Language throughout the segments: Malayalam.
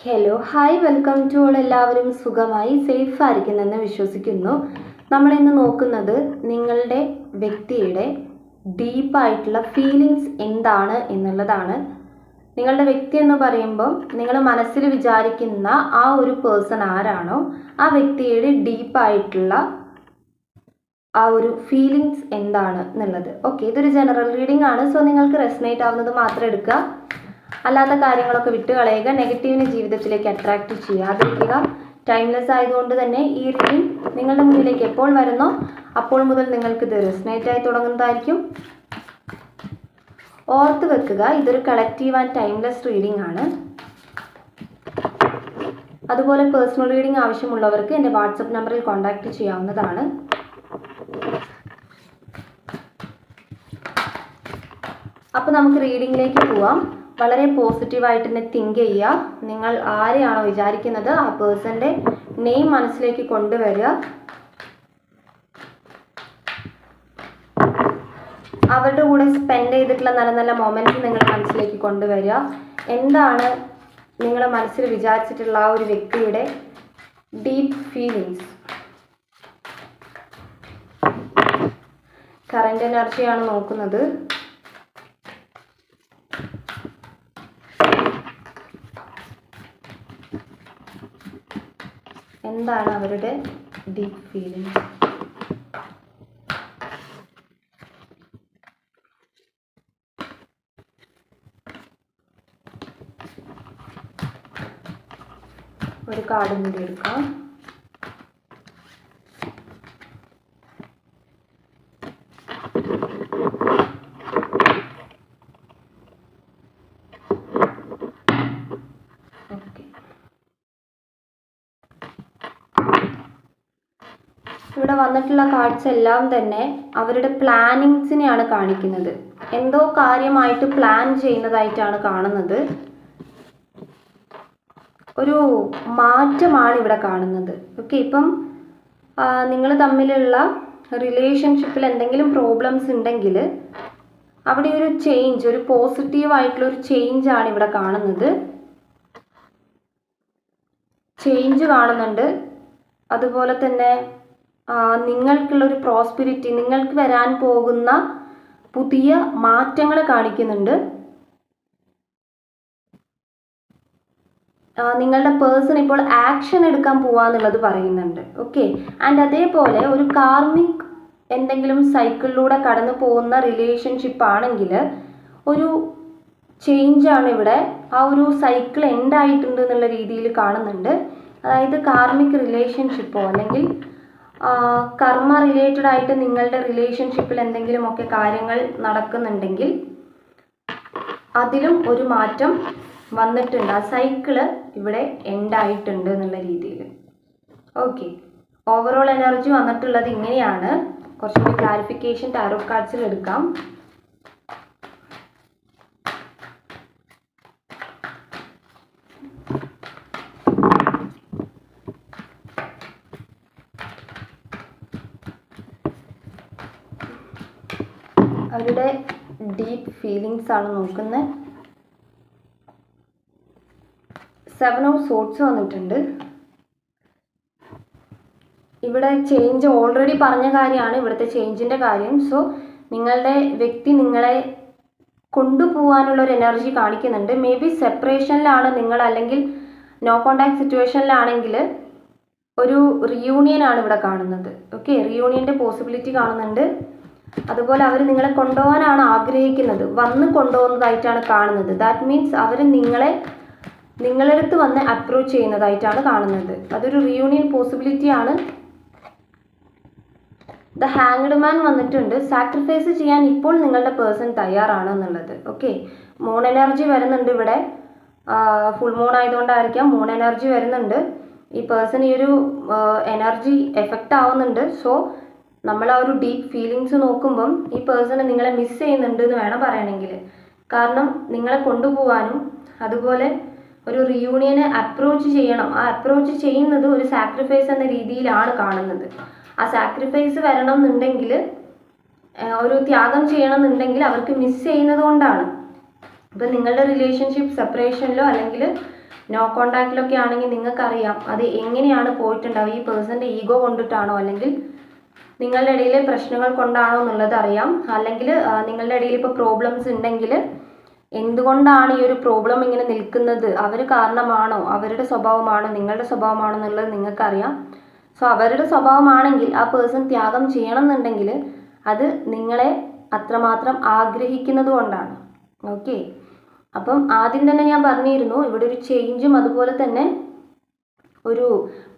Hello hi welcome to all. എല്ലാവരും സുഖമായി സേഫ് ആയിരിക്കുന്നെന്ന് വിശ്വസിക്കുന്നു. നമ്മൾ ഇന്ന് നോക്കുന്നത് നിങ്ങളുടെ വ്യക്തിയുടെ ഡീപ്പായിട്ടുള്ള ഫീലിങ്സ് എന്താണ് എന്നുള്ളതാണ്. നിങ്ങളുടെ വ്യക്തി എന്ന് പറയുമ്പോൾ നിങ്ങൾ മനസ്സിൽ വിചാരിക്കുന്ന ആ ഒരു പേഴ്സൺ ആരാണോ ആ വ്യക്തിയുടെ ഡീപ്പായിട്ടുള്ള ആ ഒരു ഫീലിങ്സ് എന്താണ് എന്നുള്ളത്. ഓക്കെ, ഇതൊരു ജനറൽ റീഡിംഗ് ആണ്. സോ നിങ്ങൾക്ക് റെസനേറ്റ് ആവുന്നത് മാത്രം എടുക്കുക, അല്ലാത്ത കാര്യങ്ങളൊക്കെ വിട്ട് കളയുക. നെഗറ്റീവിനെ ജീവിതത്തിലേക്ക് അട്രാക്റ്റ് ചെയ്യാതിരിക്കുക. ടൈംലെസ് ആയതുകൊണ്ട് തന്നെ ഈ റീഡിംഗ് നിങ്ങളുടെ മുന്നിലേക്ക് എപ്പോൾ വരുന്നോ അപ്പോൾ മുതൽ നിങ്ങൾക്ക് ഇത് റെസനേറ്റ് ആയി തുടങ്ങുന്നതായിരിക്കും. ഓർത്ത് വെക്കുക, ഇതൊരു കളക്റ്റീവ് ആൻഡ് ടൈംലെസ് റീഡിംഗ് ആണ്. അതുപോലെ പേഴ്സണൽ റീഡിംഗ് ആവശ്യമുള്ളവർക്ക് എൻ്റെ വാട്സപ്പ് നമ്പറിൽ കോൺടാക്റ്റ് ചെയ്യാവുന്നതാണ്. അപ്പോൾ നമുക്ക് റീഡിങ്ങിലേക്ക് പോവാം. വളരെ പോസിറ്റീവായിട്ട് തന്നെ തിങ്ക് ചെയ്യുക. നിങ്ങൾ ആരെയാണോ വിചാരിക്കുന്നത് ആ പേഴ്സൻ്റെ നെയിം മനസ്സിലേക്ക് കൊണ്ടുവരിക. അവരുടെ കൂടെ സ്പെൻഡ് ചെയ്തിട്ടുള്ള നല്ല നല്ല മൊമെൻറ്റ്സ് നിങ്ങൾ മനസ്സിലേക്ക് കൊണ്ടുവരിക. എന്താണ് നിങ്ങൾ മനസ്സിൽ വിചാരിച്ചിട്ടുള്ള ആ ഒരു വ്യക്തിയുടെ ഡീപ്പ് ഫീലിങ്സ്. കറണ്ട് എനർജിയാണ് നോക്കുന്നത്. എന്താണ് അവരുടെ ഡീപ്പ് ഫീലിങ്സ്. ഒരു കാർഡും കൂടി എടുക്കാം. ഇവിടെ വന്നിട്ടുള്ള കാർഡ്സ് എല്ലാം തന്നെ അവരുടെ പ്ലാനിങ്സിനെയാണ് കാണിക്കുന്നത്. എന്തോ കാര്യമായിട്ട് പ്ലാൻ ചെയ്യുന്നതായിട്ടാണ് കാണുന്നത്. ഒരു മാറ്റമാണ് ഇവിടെ കാണുന്നത്. ഓക്കെ, ഇപ്പം നിങ്ങൾ തമ്മിലുള്ള റിലേഷൻഷിപ്പിൽ എന്തെങ്കിലും പ്രോബ്ലംസ് ഉണ്ടെങ്കിൽ അവിടെ ഒരു ചേഞ്ച്, ഒരു പോസിറ്റീവായിട്ടുള്ള ഒരു ചേഞ്ചാണ് ഇവിടെ കാണുന്നത്. ചേഞ്ച് കാണുന്നുണ്ട്. അതുപോലെ തന്നെ നിങ്ങൾക്കുള്ളൊരു പ്രോസ്പിരിറ്റി, നിങ്ങൾക്ക് വരാൻ പോകുന്ന പുതിയ മാറ്റങ്ങൾ കാണിക്കുന്നുണ്ട്. നിങ്ങളുടെ പേഴ്സൺ ഇപ്പോൾ ആക്ഷൻ എടുക്കാൻ പോവാന്നുള്ളത് പറയുന്നുണ്ട്. ഓക്കെ, ആൻഡ് അതേപോലെ ഒരു കാർമിക് എന്തെങ്കിലും സൈക്കിളിലൂടെ കടന്നു പോകുന്ന റിലേഷൻഷിപ്പ് ആണെങ്കിൽ ഒരു ചേഞ്ചാണ് ഇവിടെ. ആ ഒരു സൈക്കിൾ എൻഡ് ആയിട്ടുണ്ട് എന്നുള്ള രീതിയിൽ കാണുന്നുണ്ട്. അതായത് കാർമിക് റിലേഷൻഷിപ്പോ അല്ലെങ്കിൽ കർമ്മ റിലേറ്റഡ് ആയിട്ട് നിങ്ങളുടെ റിലേഷൻഷിപ്പിൽ എന്തെങ്കിലുമൊക്കെ കാര്യങ്ങൾ നടക്കുന്നുണ്ടെങ്കിൽ അതിലും ഒരു മാറ്റം വന്നിട്ടുണ്ട്. ആ സൈക്കിള് ഇവിടെ എൻഡ് ആയിട്ടുണ്ട് എന്നുള്ള രീതിയിൽ. ഓക്കെ, ഓവറോൾ എനർജി വന്നിട്ടുള്ളത് ഇങ്ങനെയാണ്. കുറച്ചുകൂടി ക്ലാരിഫിക്കേഷൻ ടാരോ കാർഡ്സിൽ എടുക്കാം. അവരുടെ ഡീപ്പ് ഫീലിങ്സ് ആണ് നോക്കുന്നത്. 7 ഓഫ് സോർട്സ് വന്നിട്ടുണ്ട്. ഇവിടെ ചേഞ്ച് ഓൾറെഡി പറഞ്ഞ കാര്യമാണ് ഇവിടുത്തെ ചേഞ്ചിൻ്റെ കാര്യം. സോ നിങ്ങളുടെ വ്യക്തി നിങ്ങളെ കൊണ്ടുപോകാനുള്ള ഒരു എനർജി കാണിക്കുന്നുണ്ട്. മേ ബി സെപ്പറേഷനിലാണ് നിങ്ങൾ, അല്ലെങ്കിൽ നോ കോണ്ടാക്ട് സിറ്റുവേഷനിലാണെങ്കിൽ ഒരു റിയൂണിയൻ ആണ് ഇവിടെ കാണുന്നത്. ഓക്കെ, റിയൂണിയൻ്റെ പോസിബിലിറ്റി കാണുന്നുണ്ട്. അതുപോലെ അവർ നിങ്ങളെ കൊണ്ടുപോകാനാണ് ആഗ്രഹിക്കുന്നത്, വന്ന് കൊണ്ടുപോകുന്നതായിട്ടാണ് കാണുന്നത്. ദാറ്റ് മീൻസ് അവർ നിങ്ങളുടെ അടുത്ത് വന്ന് അപ്രോച്ച് ചെയ്യുന്നതായിട്ടാണ് കാണുന്നത്. അതൊരു റിയൂണിയൻ പോസിബിലിറ്റി ആണ്. ദ ഹാങ്ഡ് മാൻ വന്നിട്ടുണ്ട്. സാക്രിഫൈസ് ചെയ്യാൻ ഇപ്പോൾ നിങ്ങളുടെ പേഴ്സൺ തയ്യാറാണ് എന്നുള്ളത്. ഓക്കെ, മൂൺ എനർജി വരുന്നുണ്ട് ഇവിടെ. ഫുൾ മൂൺ ആയതുകൊണ്ടായിരിക്കാം മൂൺ എനർജി വരുന്നുണ്ട്. ഈ പേഴ്സൺ ഈ ഒരു എനർജി എഫക്റ്റ് ആവുന്നുണ്ട്. സോ നമ്മൾ ആ ഒരു ഡീപ്പ് ഫീലിങ്സ് നോക്കുമ്പം ഈ പേഴ്സണ് നിങ്ങളെ മിസ് ചെയ്യുന്നുണ്ട് എന്ന് വേണം പറയണമെങ്കിൽ. കാരണം നിങ്ങളെ കൊണ്ടുപോകാനും അതുപോലെ ഒരു റിയൂണിയനെ അപ്രോച്ച് ചെയ്യണം. ആ അപ്രോച്ച് ചെയ്യുന്നത് ഒരു സാക്രിഫൈസ് എന്ന രീതിയിലാണ് കാണുന്നത്. ആ സാക്രിഫൈസ് വരണം എന്നുണ്ടെങ്കിൽ, ഒരു ത്യാഗം ചെയ്യണം എന്നുണ്ടെങ്കിൽ അവർക്ക് മിസ് ചെയ്യുന്നത് കൊണ്ടാണ്. ഇപ്പം നിങ്ങളുടെ റിലേഷൻഷിപ്പ് സെപ്പറേഷനിലോ അല്ലെങ്കിൽ നോ കോണ്ടാക്റ്റിലൊക്കെ ആണെങ്കിൽ നിങ്ങൾക്കറിയാം അത് എങ്ങനെയാണ് പോയിട്ടുണ്ടാവുക. ഈ പേഴ്സൻ്റെ ഈഗോ കൊണ്ടിട്ടാണോ അല്ലെങ്കിൽ നിങ്ങളുടെ ഇടയിലെ പ്രശ്നങ്ങൾ കൊണ്ടാണോ എന്നുള്ളത് അറിയാം. അല്ലെങ്കിൽ നിങ്ങളുടെ ഇടയിൽ ഇപ്പോൾ പ്രോബ്ലംസ് ഉണ്ടെങ്കിൽ എന്തുകൊണ്ടാണ് ഈ ഒരു പ്രോബ്ലം ഇങ്ങനെ നിൽക്കുന്നത്, അവർ കാരണമാണോ, അവരുടെ സ്വഭാവമാണോ നിങ്ങളുടെ സ്വഭാവമാണോ എന്നുള്ളത് നിങ്ങൾക്കറിയാം. സോ അവരുടെ സ്വഭാവമാണെങ്കിൽ ആ പേഴ്സൺ ത്യാഗം ചെയ്യണം എന്നുണ്ടെങ്കിൽ അത് നിങ്ങളെ അത്രമാത്രം ആഗ്രഹിക്കുന്നത് കൊണ്ടാണ്. ഓക്കെ, അപ്പം ആദ്യം തന്നെ ഞാൻ പറഞ്ഞിരുന്നു ഇവിടെ ഒരു ചേഞ്ചും അതുപോലെ തന്നെ ഒരു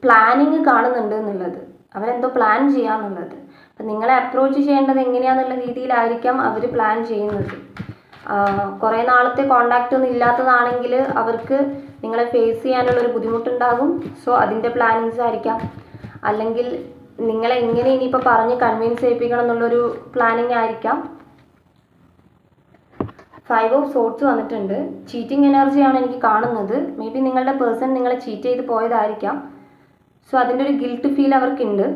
പ്ലാനിങ് കാണുന്നുണ്ട് എന്നുള്ളത്. അവരെന്തോ പ്ലാൻ ചെയ്യാന്നുള്ളത്. അപ്പം നിങ്ങളെ അപ്രോച്ച് ചെയ്യേണ്ടത് എങ്ങനെയാണെന്നുള്ള രീതിയിലായിരിക്കാം അവർ പ്ലാൻ ചെയ്യുന്നത്. കുറേ നാളത്തെ കോണ്ടാക്റ്റ് ഒന്നും ഇല്ലാത്തതാണെങ്കിൽ അവർക്ക് നിങ്ങളെ ഫേസ് ചെയ്യാനുള്ളൊരു ബുദ്ധിമുട്ടുണ്ടാകും. സോ അതിൻ്റെ പ്ലാനിങ്സ് ആയിരിക്കാം. അല്ലെങ്കിൽ നിങ്ങളെ എങ്ങനെ ഇനിയിപ്പോൾ പറഞ്ഞ് കൺവിൻസ് ചെയ്യിപ്പിക്കണം എന്നുള്ളൊരു പ്ലാനിങ് ആയിരിക്കാം. 5 ഓഫ് സോർട്സ് വന്നിട്ടുണ്ട്. ചീറ്റിംഗ് എനർജിയാണ് എനിക്ക് കാണുന്നത്. മേ ബി നിങ്ങളുടെ പേഴ്സൺ നിങ്ങളെ ചീറ്റ് ചെയ്ത് പോയതായിരിക്കാം. സോ അതിൻ്റെ ഒരു ഗിൽട്ട് ഫീൽ അവർക്കുണ്ട്.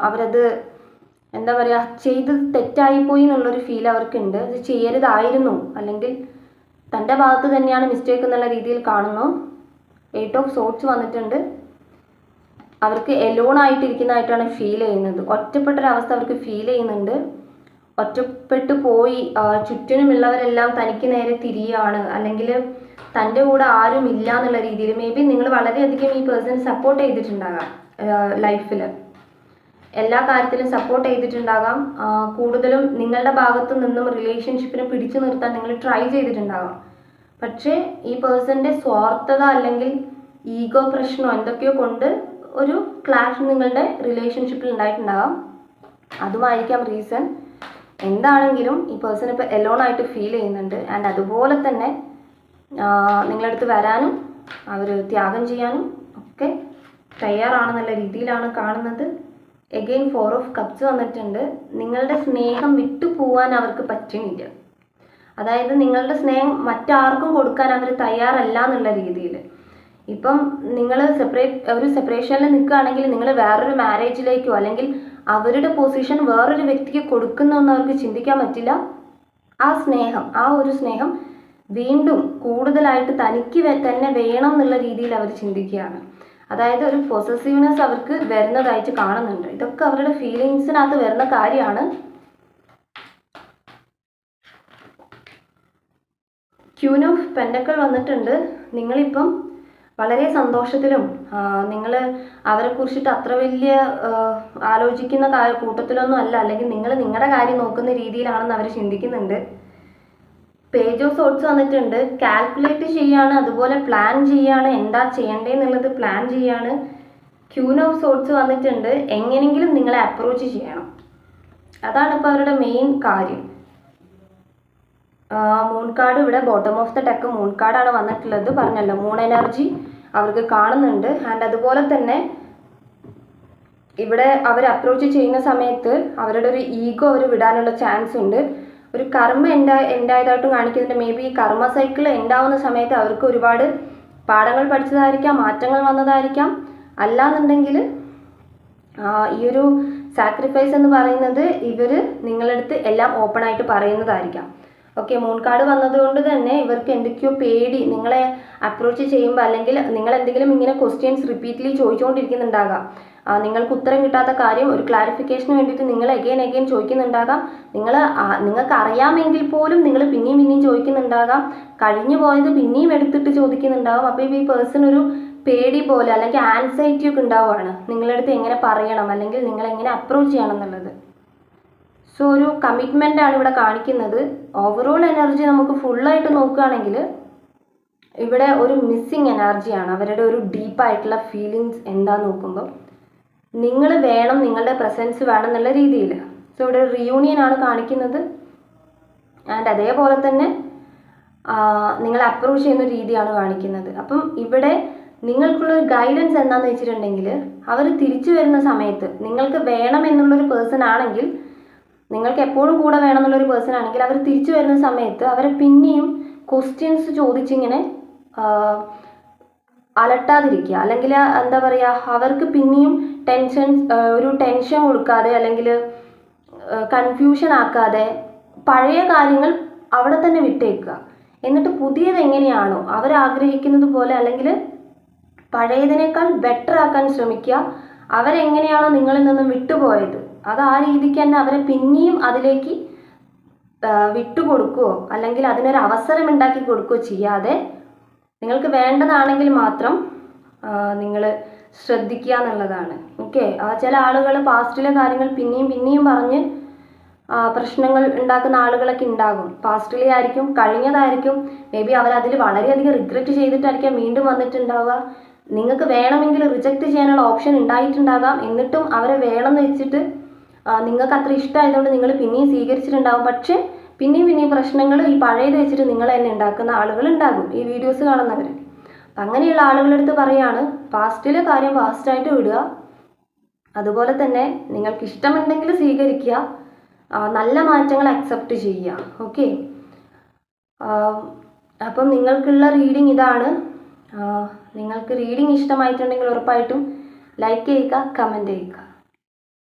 അവരത് എന്താ പറയുക, ചെയ്ത് തെറ്റായിപ്പോയി എന്നുള്ളൊരു ഫീൽ അവർക്കുണ്ട്. അത് ചെയ്യരുതായിരുന്നു, അല്ലെങ്കിൽ തൻ്റെ ഭാഗത്ത് തന്നെയാണ് മിസ്റ്റേക്ക് എന്നുള്ള രീതിയിൽ കാണുന്നു. 8 ഓഫ് സോർട്സ് വന്നിട്ടുണ്ട്. അവർക്ക് എലോൺ ആയിട്ടിരിക്കുന്നതായിട്ടാണ് ഫീൽ ചെയ്യുന്നത്. ഒറ്റപ്പെട്ടൊരവസ്ഥ അവർക്ക് ഫീൽ ചെയ്യുന്നുണ്ട്. ഒറ്റപ്പെട്ടു പോയി, ചുറ്റിനുമുള്ളവരെല്ലാം തനിക്ക് നേരെ തിരിയാണ്, അല്ലെങ്കിൽ തൻ്റെ കൂടെ ആരും ഇല്ല എന്നുള്ള രീതിയിൽ. മേ ബി നിങ്ങൾ വളരെയധികം ഈ പേഴ്സൺ സപ്പോർട്ട് ചെയ്തിട്ടുണ്ടാകാം. ലൈഫിൽ എല്ലാ കാര്യത്തിലും സപ്പോർട്ട് ചെയ്തിട്ടുണ്ടാകാം. കൂടുതലും നിങ്ങളുടെ ഭാഗത്തു നിന്നും റിലേഷൻഷിപ്പിനെ പിടിച്ചു നിർത്താൻ നിങ്ങൾ ട്രൈ ചെയ്തിട്ടുണ്ടാകാം. പക്ഷേ ഈ പേഴ്സൻ്റെ സ്വാർത്ഥത അല്ലെങ്കിൽ ഈഗോ പ്രശ്നമോ എന്തൊക്കെയോ കൊണ്ട് ഒരു ക്ലാഷ് നിങ്ങളുടെ റിലേഷൻഷിപ്പിൽ ഉണ്ടായിട്ടുണ്ടാകാം. അതുമായിരിക്കാം റീസൺ. എന്താണെങ്കിലും ഈ പേഴ്സൺ ഇപ്പോൾ എലോൺ ആയിട്ട് ഫീൽ ചെയ്യുന്നുണ്ട്. ആൻഡ് അതുപോലെ തന്നെ നിങ്ങളടുത്ത് വരാനും അവർ ത്യാഗം ചെയ്യാനും ഒക്കെ തയ്യാറാണെന്നുള്ള രീതിയിലാണ് കാണുന്നത്. എഗെയിൻ 4 ഓഫ് കപ്സ് വന്നിട്ടുണ്ട്. നിങ്ങളുടെ സ്നേഹം വിട്ടു പോവാൻ അവർക്ക് പറ്റുന്നില്ല. അതായത് നിങ്ങളുടെ സ്നേഹം മറ്റാർക്കും കൊടുക്കാൻ അവർ തയ്യാറല്ല എന്നുള്ള രീതിയിൽ. ഇപ്പം നിങ്ങൾ ഒരു സെപ്പറേഷനിൽ നിൽക്കുകയാണെങ്കിൽ നിങ്ങൾ വേറൊരു മാരേജിലേക്കോ അല്ലെങ്കിൽ അവരുടെ പൊസിഷൻ വേറൊരു വ്യക്തിക്ക് കൊടുക്കുന്നൊന്നും അവർക്ക് ചിന്തിക്കാൻ പറ്റില്ല. ആ ഒരു സ്നേഹം വീണ്ടും കൂടുതലായിട്ട് തനിക്ക് തന്നെ വേണം എന്നുള്ള രീതിയിൽ അവർ ചിന്തിക്കുകയാണ്. അതായത് ഒരു പൊസസീവ്നെസ് അവർക്ക് വരുന്നതായിട്ട് കാണുന്നുണ്ട്. ഇതൊക്കെ അവരുടെ ഫീലിങ്സിനകത്ത് വരുന്ന കാര്യമാണ്. ക്യൂൻ ഓഫ് പെൻഡക്കിൾ വന്നിട്ടുണ്ട്. നിങ്ങളിപ്പം വളരെ സന്തോഷത്തിലും നിങ്ങൾ അവരെ കുറിച്ചിട്ട് അത്ര വലിയ ആലോചിക്കുന്ന കൂട്ടത്തിലൊന്നും അല്ല, അല്ലെങ്കിൽ നിങ്ങൾ നിങ്ങളുടെ കാര്യം നോക്കുന്ന രീതിയിലാണെന്ന് അവർ ചിന്തിക്കുന്നുണ്ട്. പേജ് ഓഫ് സോർട്സ് വന്നിട്ടുണ്ട്. കാൽക്കുലേറ്റ് ചെയ്യാണ്, അതുപോലെ പ്ലാൻ ചെയ്യാണ്, എന്താ ചെയ്യേണ്ടതെന്നുള്ളത് പ്ലാൻ ചെയ്യാണ്. ക്യൂൻ ഓഫ് സോർട്സ് വന്നിട്ടുണ്ട്. എങ്ങനെയെങ്കിലും നിങ്ങളെ അപ്രോച്ച് ചെയ്യണം, അതാണ് ഇപ്പോൾ അവരുടെ മെയിൻ കാര്യം. മൂൺ കാർഡ് ഇവിടെ bottom of the deck moon കാർഡാണ് വന്നിട്ടുള്ളത്. പറഞ്ഞല്ലോ, മൂൺ എനർജി അവർക്ക് കാണുന്നുണ്ട്. ആൻഡ് അതുപോലെ തന്നെ ഇവിടെ അവർ അപ്രോച്ച് ചെയ്യുന്ന സമയത്ത് അവരുടെ ഒരു ഈഗോ അവർ വിടാനുള്ള ചാൻസ് ഉണ്ട്. ഒരു കർമ്മ ഉണ്ടായതായിട്ടും കാണിക്കുന്നുണ്ട്. മേ ബി ഈ കർമ്മ സൈക്കിൾ ഉണ്ടാവുന്ന സമയത്ത് അവർക്ക് ഒരുപാട് പാഠങ്ങൾ പഠിച്ചതായിരിക്കാം, മാറ്റങ്ങൾ വന്നതായിരിക്കാം. അല്ലാന്നുണ്ടെങ്കിൽ ഈ ഒരു സാക്രിഫൈസ് എന്ന് പറയുന്നത് ഇവർ നിങ്ങളടുത്ത് എല്ലാം ഓപ്പൺ ആയിട്ട് പറയുന്നതായിരിക്കാം. ഓക്കെ, മൂൺ കാർഡ് വന്നതുകൊണ്ട് തന്നെ ഇവർക്ക് എന്തൊക്കെയോ പേടി നിങ്ങളെ അപ്രോച്ച് ചെയ്യുമ്പോൾ, അല്ലെങ്കിൽ നിങ്ങൾ എന്തെങ്കിലും ഇങ്ങനെ ക്വസ്റ്റ്യൻസ് റിപ്പീറ്റ്ലി ചോദിച്ചുകൊണ്ടിരിക്കുന്നുണ്ടാകാം. നിങ്ങൾക്ക് ഉത്തരം കിട്ടാത്ത കാര്യം ഒരു ക്ലാരിഫിക്കേഷന് വേണ്ടിയിട്ട് നിങ്ങൾ എഗെയിൻ ചോദിക്കുന്നുണ്ടാകാം. നിങ്ങൾക്ക് അറിയാമെങ്കിൽ പോലും നിങ്ങൾ പിന്നെയും ചോദിക്കുന്നുണ്ടാകാം. കഴിഞ്ഞു പോയത് പിന്നെയും എടുത്തിട്ട് ചോദിക്കുന്നുണ്ടാകും. അപ്പോൾ ഈ പേഴ്സൺ ഒരു പേടി പോലെ അല്ലെങ്കിൽ ആൻസൈറ്റി ഒക്കെ ഉണ്ടാവുകയാണ് നിങ്ങളടുത്ത് എങ്ങനെ പറയണം, അല്ലെങ്കിൽ നിങ്ങളെങ്ങനെ അപ്രോച്ച് ചെയ്യണം എന്നുള്ളത്. സോ ഒരു കമ്മിറ്റ്മെൻ്റാണ് ഇവിടെ കാണിക്കുന്നത്. ഓവറോൾ എനർജി നമുക്ക് ഫുള്ളായിട്ട് നോക്കുകയാണെങ്കിൽ ഇവിടെ ഒരു മിസ്സിങ് എനർജിയാണ്. അവരുടെ ഒരു ഡീപ്പായിട്ടുള്ള ഫീലിങ്സ് എന്താന്ന് നോക്കുമ്പോൾ നിങ്ങൾ വേണം, നിങ്ങളുടെ പ്രസൻസ് വേണം എന്നുള്ള രീതിയിൽ. സോ ഇവിടെ ഒരു റിയൂണിയനാണ് കാണിക്കുന്നത്. ആൻഡ് അതേപോലെ തന്നെ നിങ്ങൾ അപ്രോച്ച് ചെയ്യുന്ന രീതിയാണ് കാണിക്കുന്നത്. അപ്പം ഇവിടെ നിങ്ങൾക്കുള്ളൊരു ഗൈഡൻസ് എന്താണെന്ന് വെച്ചിട്ടുണ്ടെങ്കിൽ അവർ തിരിച്ചു വരുന്ന സമയത്ത് നിങ്ങൾക്ക് വേണം എന്നുള്ളൊരു പേഴ്സൺ ആണെങ്കിൽ, നിങ്ങൾക്ക് എപ്പോഴും കൂടെ വേണം എന്നുള്ളൊരു പേഴ്സൺ ആണെങ്കിൽ, അവർ തിരിച്ചു വരുന്ന സമയത്ത് അവരെ പിന്നെയും ക്വസ്റ്റ്യൻസ് ചോദിച്ചിങ്ങനെ അലട്ടാതിരിക്കുക, അല്ലെങ്കിൽ എന്താ പറയുക, അവർക്ക് പിന്നെയും ഒരു ടെൻഷൻ കൊടുക്കാതെ അല്ലെങ്കിൽ കൺഫ്യൂഷൻ ആക്കാതെ പഴയ കാര്യങ്ങൾ അവിടെ തന്നെ വിട്ടേക്കുക. എന്നിട്ട് പുതിയത് എങ്ങനെയാണോ അവരാഗ്രഹിക്കുന്നത് പോലെ അല്ലെങ്കിൽ പഴയതിനേക്കാൾ ബെറ്റർ ആക്കാൻ ശ്രമിക്കുക. അവരെങ്ങനെയാണോ നിങ്ങളിൽ നിന്നും വിട്ടുപോയത് അത് ആ രീതിക്ക് തന്നെ അവരെ പിന്നെയും അതിലേക്ക് വിട്ടുകൊടുക്കുകയോ അല്ലെങ്കിൽ അതിനൊരു അവസരം ഉണ്ടാക്കി കൊടുക്കുകയോ ചെയ്യാതെ നിങ്ങൾക്ക് വേണ്ടതാണെങ്കിൽ മാത്രം നിങ്ങൾ ശ്രദ്ധിക്കുക എന്നുള്ളതാണ്. ഓക്കെ. ചില ആളുകൾ പാസ്റ്റിലെ കാര്യങ്ങൾ പിന്നെയും പിന്നെയും പറഞ്ഞ് പ്രശ്നങ്ങൾ ഉണ്ടാക്കുന്ന ആളുകളൊക്കെ ഉണ്ടാകും. പാസ്റ്റിലെ ആയിരിക്കും, കഴിഞ്ഞതായിരിക്കും. മേ ബി അവരതിൽ വളരെയധികം റിഗ്രറ്റ് ചെയ്തിട്ടായിരിക്കാം വീണ്ടും വന്നിട്ടുണ്ടാവുക. നിങ്ങൾക്ക് വേണമെങ്കിൽ റിജക്റ്റ് ചെയ്യാനുള്ള ഓപ്ഷൻ ഉണ്ടായിട്ടുണ്ടാകാം. എന്നിട്ടും അവരെ വേണമെന്ന് വെച്ചിട്ട് നിങ്ങൾക്ക് അത്ര ഇഷ്ടമായതുകൊണ്ട് നിങ്ങൾ പിന്നെയും സ്വീകരിച്ചിട്ടുണ്ടാകും. പക്ഷെ പിന്നെയും പ്രശ്നങ്ങൾ ഈ പഴയത് വെച്ചിട്ട് നിങ്ങൾ തന്നെ ഉണ്ടാക്കുന്ന ആളുകൾ ഉണ്ടാകും, ഈ വീഡിയോസ് കാണുന്നവർ. അപ്പം അങ്ങനെയുള്ള ആളുകളെടുത്ത് പറയാണ്, പാസ്റ്റിലെ കാര്യം പാസ്റ്റായിട്ട് വിടുക. അതുപോലെ തന്നെ നിങ്ങൾക്ക് ഇഷ്ടമുണ്ടെങ്കിൽ സ്വീകരിക്കുക, നല്ല മാറ്റങ്ങൾ അക്സെപ്റ്റ് ചെയ്യുക. ഓക്കെ. അപ്പം നിങ്ങൾക്കുള്ള റീഡിങ് ഇതാണ്. നിങ്ങൾക്ക് റീഡിങ് ഇഷ്ടമായിട്ടുണ്ടെങ്കിൽ ഉറപ്പായിട്ടും ലൈക്ക് ചെയ്യുക, കമൻറ്റ് ചെയ്യുക.